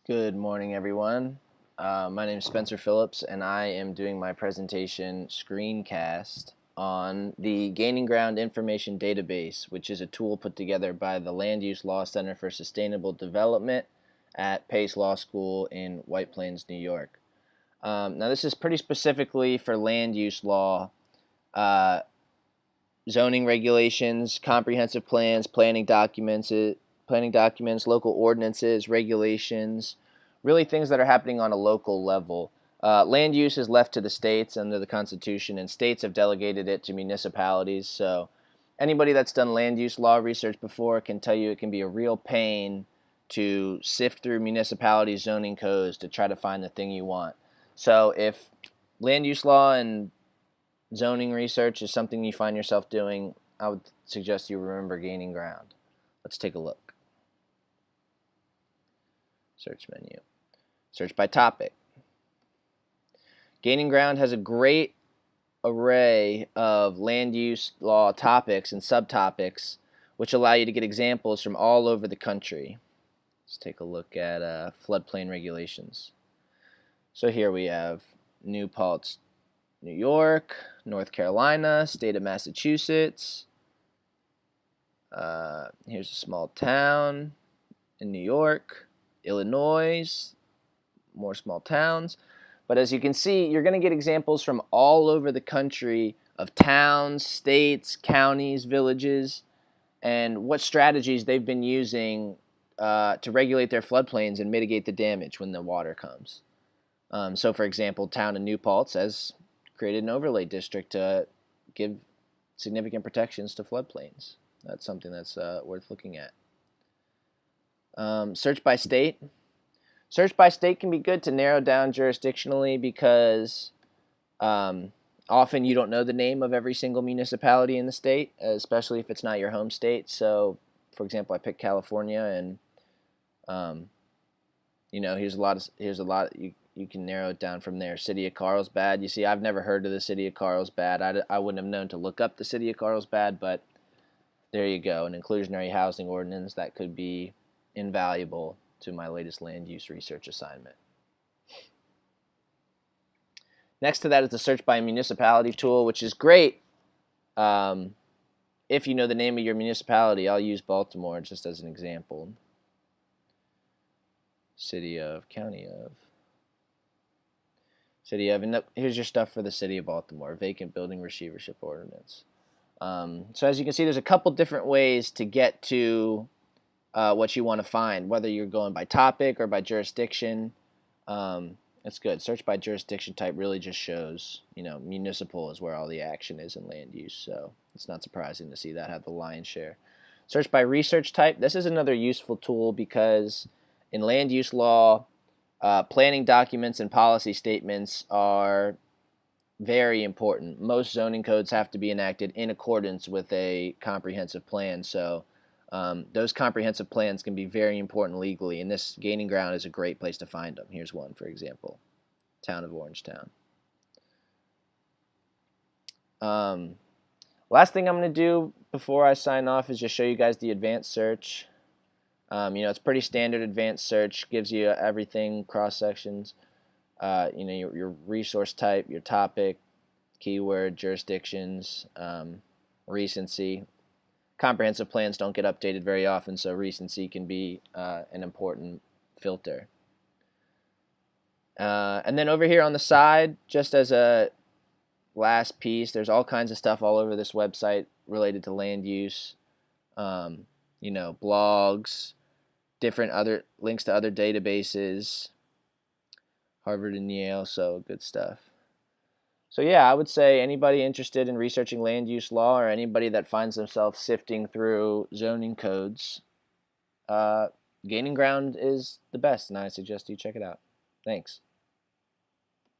Good morning, everyone. My name is Spencer Phillips, and I am doing my presentation screencast on the Gaining Ground Information Database, which is a tool put together by the Land Use Law Center for Sustainable Development at Pace Law School in White Plains, New York. Now, this is pretty specifically for land use law, uh, zoning regulations, comprehensive plans, planning documents, local ordinances, regulations, really things that are happening on a local level. Land use is left to the states under the Constitution, and states have delegated it to municipalities. So anybody that's done land use law research before can tell you it can be a real pain to sift through municipality zoning codes to try to find the thing you want. So if land use law and zoning research is something you find yourself doing, I would suggest you remember Gaining Ground. Let's take a look. Search menu. Search by topic. Gaining Ground has a great array of land use law topics and subtopics which allow you to get examples from all over the country. Let's take a look at floodplain regulations. So here we have New Paltz, New York, North Carolina, state of Massachusetts. Here's a small town in New York, Illinois, more small towns. But as you can see, you're going to get examples from all over the country of towns, states, counties, villages, and what strategies they've been using to regulate their floodplains and mitigate the damage when the water comes. So, for example, town in New Paltz has created an overlay district to give significant protections to floodplains. That's something that's worth looking at. Search by state. Search by state can be good to narrow down jurisdictionally because often you don't know the name of every single municipality in the state, especially if it's not your home state. So, for example, I picked California, and here's a lot. You can narrow it down from there. City of Carlsbad. You see, I've never heard of the City of Carlsbad. I wouldn't have known to look up the City of Carlsbad, but there you go. An inclusionary housing ordinance that could be invaluable to my latest land use research assignment. Next to that is the search by municipality tool, which is great if you know the name of your municipality. I'll use Baltimore just as an example. City of, county of. City of, and here's your stuff for the City of Baltimore, vacant building receivership ordinance. So as you can see, there's a couple different ways to get to what you want to find, whether you're going by topic or by jurisdiction. That's good. Search by jurisdiction type really just shows, municipal is where all the action is in land use, so it's not surprising to see that have the lion's share. Search by research type. This is another useful tool because in land use law, planning documents and policy statements are very important. Most zoning codes have to be enacted in accordance with a comprehensive plan, so those comprehensive plans can be very important legally, and this Gaining Ground is a great place to find them. Here's one, for example, Town of Orangetown. Last thing I'm going to do before I sign off is just show you guys the advanced search. It's pretty standard advanced search, gives you everything, cross sections, your resource type, your topic, keyword, jurisdictions, recency. Comprehensive plans don't get updated very often, so recency can be an important filter. And then over here on the side, just as a last piece, there's all kinds of stuff all over this website related to land use. Blogs, different other links to other databases, Harvard and Yale, so good stuff. So yeah, I would say anybody interested in researching land use law or anybody that finds themselves sifting through zoning codes, Gaining Ground is the best, and I suggest you check it out. Thanks.